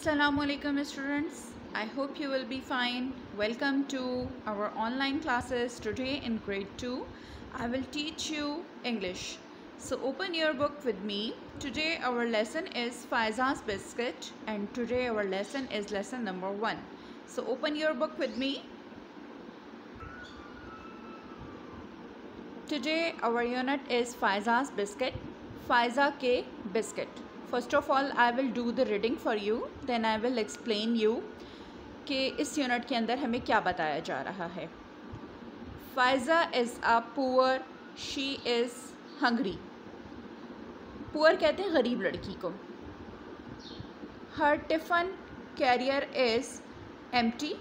Assalamualaikum students. I hope you will be fine. Welcome to our online classes. Today in grade 2 I will teach you English. So open your book with me. Today our lesson is Faiza's biscuit and today our lesson is lesson number 1. So open your book with me. Today our unit is Faiza's biscuit. Faiza ke biscuit. First of all I will do the reading for you, then I will explain you कि इस unit के अंदर हमें क्या बताया जा रहा है. Faiza is a poor, she is hungry. Poor कहते हैं गरीब लड़की को. हर tiffin carrier is empty.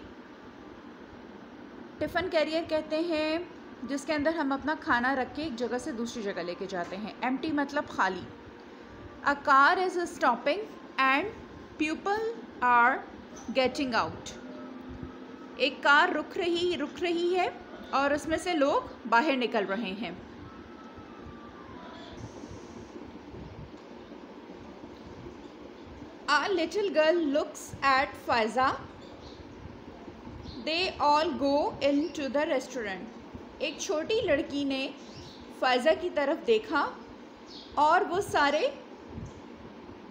Tiffin carrier कहते हैं जिसके अंदर हम अपना खाना रख के एक जगह से दूसरी जगह लेके जाते हैं. एम्प्टी मतलब खाली. A car is stopping and people are getting out. एक कार रुक रही है और उसमें से लोग बाहर निकल रहे हैं. A little girl looks at Faiza. They all go into the restaurant. एक छोटी लड़की ने फ़ाइज़ा की तरफ देखा और वो सारे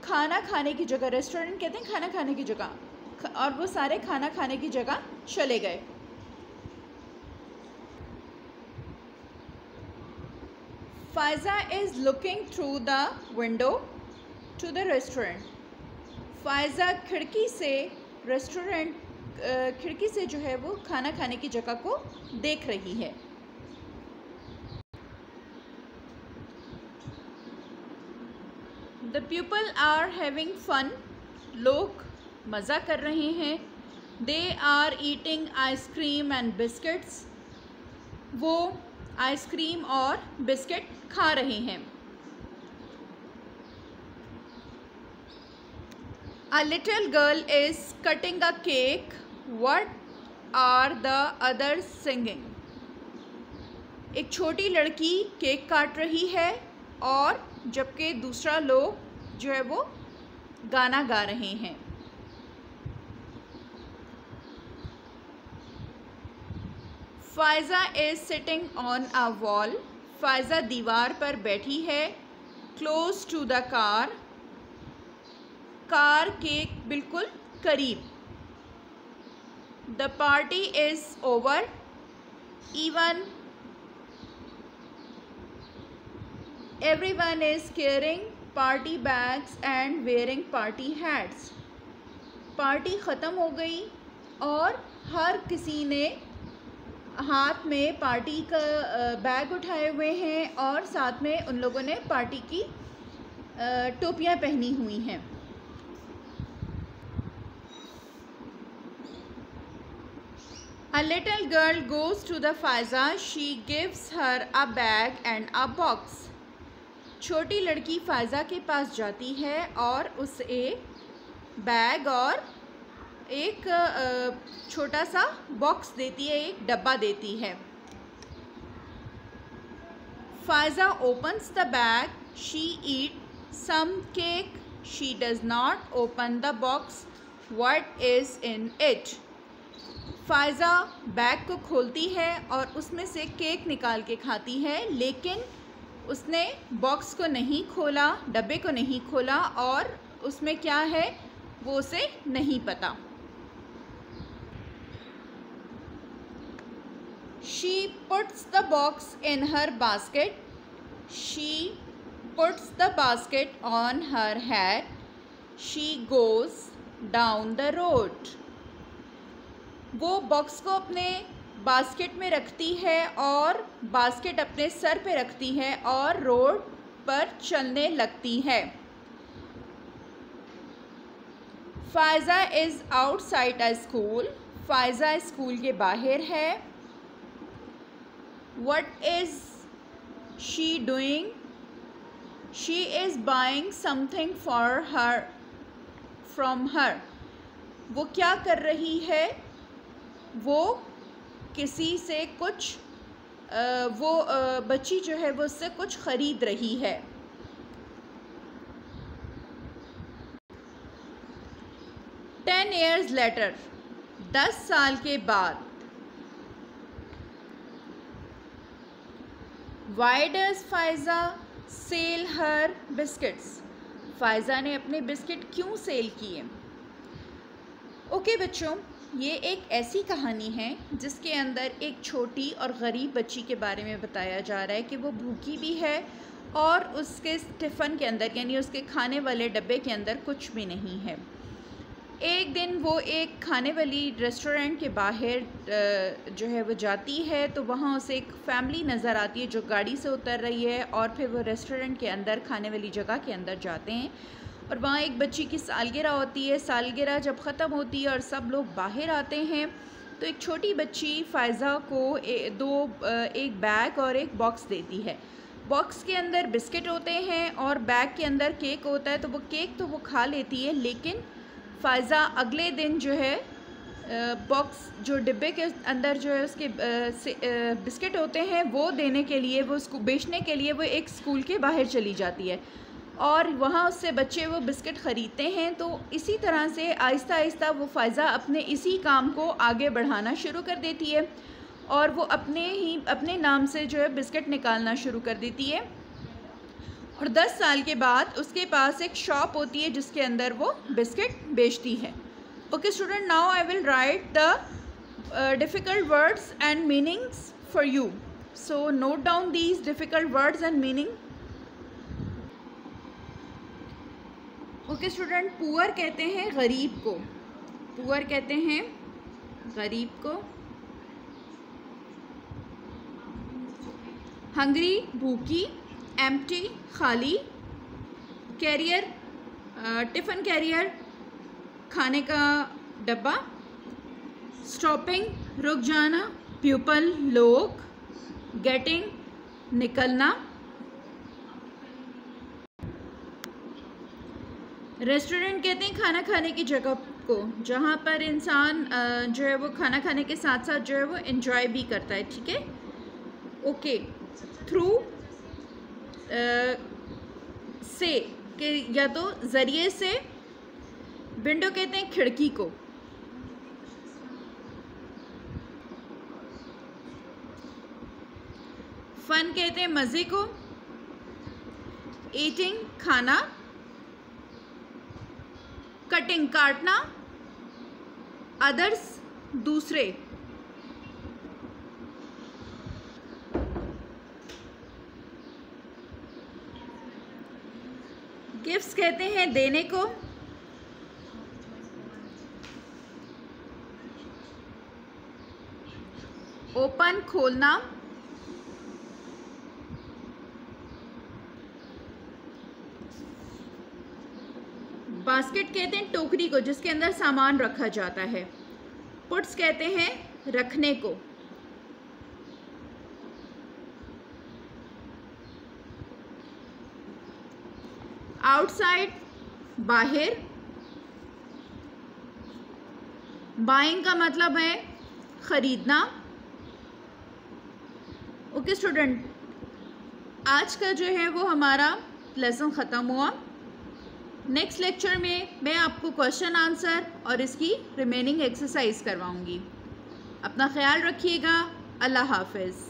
खाना खाने की जगह, रेस्टोरेंट कहते हैं खाना खाने की जगह, और वो सारे खाना खाने की जगह चले गए. Faiza is looking through the window to the restaurant. Faiza खिड़की से जो है वो खाना खाने की जगह को देख रही है. The people are having fun. लोग मज़ा कर रहे हैं. They are eating ice cream and biscuits. वो आइसक्रीम और बिस्किट खा रहे हैं. A little girl is cutting a cake. What are the others singing? एक छोटी लड़की केक काट रही है और जबकि दूसरा लोग जो है वो गाना गा रहे हैं. Faiza is sitting on a wall. Faiza दीवार पर बैठी है. Close to the car. Car के बिल्कुल करीब. The party is over. Even Everyone is carrying party bags and wearing party hats. Party ख़त्म हो गई और हर किसी ने हाथ में पार्टी का बैग उठाए हुए हैं और साथ में उन लोगों ने पार्टी की टोपियाँ पहनी हुई हैं. A little girl goes to the Faiza. She gives her a bag and a box. छोटी लड़की फ़ाइज़ा के पास जाती है और उसे बैग और एक छोटा सा बॉक्स देती है, एक डब्बा देती है. Faiza opens the bag. She eats some cake. She does not open the box. What is in it? Faiza bag को खोलती है और उसमें से केक निकाल के खाती है, लेकिन उसने बॉक्स को नहीं खोला, डब्बे को नहीं खोला और उसमें क्या है वो उसे नहीं पता. She puts the box in her basket. She puts the basket on her head. She goes down the road. वो बॉक्स को अपने बास्केट में रखती है और बास्केट अपने सर पे रखती है और रोड पर चलने लगती है. Faiza is outside a school. Faiza school के बाहर है. What is she doing? She is buying something for her from her. वो क्या कर रही है? वो किसी से कुछ बच्ची जो है वो उससे कुछ ख़रीद रही है. 10 years later, 10 साल के बाद, why does Faiza sell her biscuits? Faiza ने अपने बिस्किट क्यों सेल किए? ओके बच्चों, ये एक ऐसी कहानी है जिसके अंदर एक छोटी और गरीब बच्ची के बारे में बताया जा रहा है कि वो भूखी भी है और उसके टिफ़न के अंदर यानी उसके खाने वाले डब्बे के अंदर कुछ भी नहीं है। एक दिन वो एक खाने वाली रेस्टोरेंट के बाहर जो है वो जाती है, तो वहाँ उसे एक फ़ैमिली नज़र आती है जो गाड़ी से उतर रही है, और फिर वो रेस्टोरेंट के अंदर खाने वाली जगह के अंदर जाते हैं और वहाँ एक बच्ची की सालगिरह होती है। सालगिरह जब ख़त्म होती है और सब लोग बाहर आते हैं तो एक छोटी बच्ची फ़ायज़ा को एक बैग और एक बॉक्स देती है। बॉक्स के अंदर बिस्किट होते हैं और बैग के अंदर केक होता है, तो वो केक तो वो खा लेती है, लेकिन फ़ायज़ा अगले दिन जो है बॉक्स जो डिब्बे के अंदर जो है उसके बिस्किट होते हैं वो देने के लिए, वो उसको बेचने के लिए वो एक स्कूल के बाहर चली जाती है और वहाँ उससे बच्चे वो बिस्किट ख़रीदते हैं। तो इसी तरह से आहिस्ता आहिस्ता वो फ़ायज़ा अपने इसी काम को आगे बढ़ाना शुरू कर देती है और वो अपने नाम से जो है बिस्किट निकालना शुरू कर देती है। और 10 साल के बाद उसके पास एक शॉप होती है जिसके अंदर वो बिस्किट बेचती है। Okay student, now I will write the difficult words and meanings for you, so note down these difficult words and meaning. Okay student, poor कहते हैं गरीब को, पुअर कहते हैं गरीब को। हंग्री भूखी, एम्प्टी खाली, कैरियर टिफ़िन कैरियर खाने का डब्बा, स्टॉपिंग रुक जाना, प्यूपल लोग, गेटिंग निकलना, रेस्टोरेंट कहते हैं खाना खाने की जगह को जहाँ पर इंसान जो है वो खाना खाने के साथ साथ जो है वो एंजॉय भी करता है। ठीक है, ओके। थ्रू से के या तो ज़रिए से, विंडो कहते हैं खिड़की को, फन कहते हैं मज़े को, ईटिंग खाना, कटिंग काटना, अदर्स दूसरे, गिफ्ट्स कहते हैं देने को, ओपन खोलना, बास्केट कहते हैं टोकरी को जिसके अंदर सामान रखा जाता है, पुट्स कहते हैं रखने को, आउटसाइड बाहर, बाइंग का मतलब है ख़रीदना। ओके स्टूडेंट, आज का जो है वो हमारा लेसन ख़त्म हुआ। नेक्स्ट लेक्चर में मैं आपको क्वेश्चन आंसर और इसकी रिमेनिंग एक्सरसाइज करवाऊंगी। अपना ख्याल रखिएगा। अल्लाह हाफ़िज़।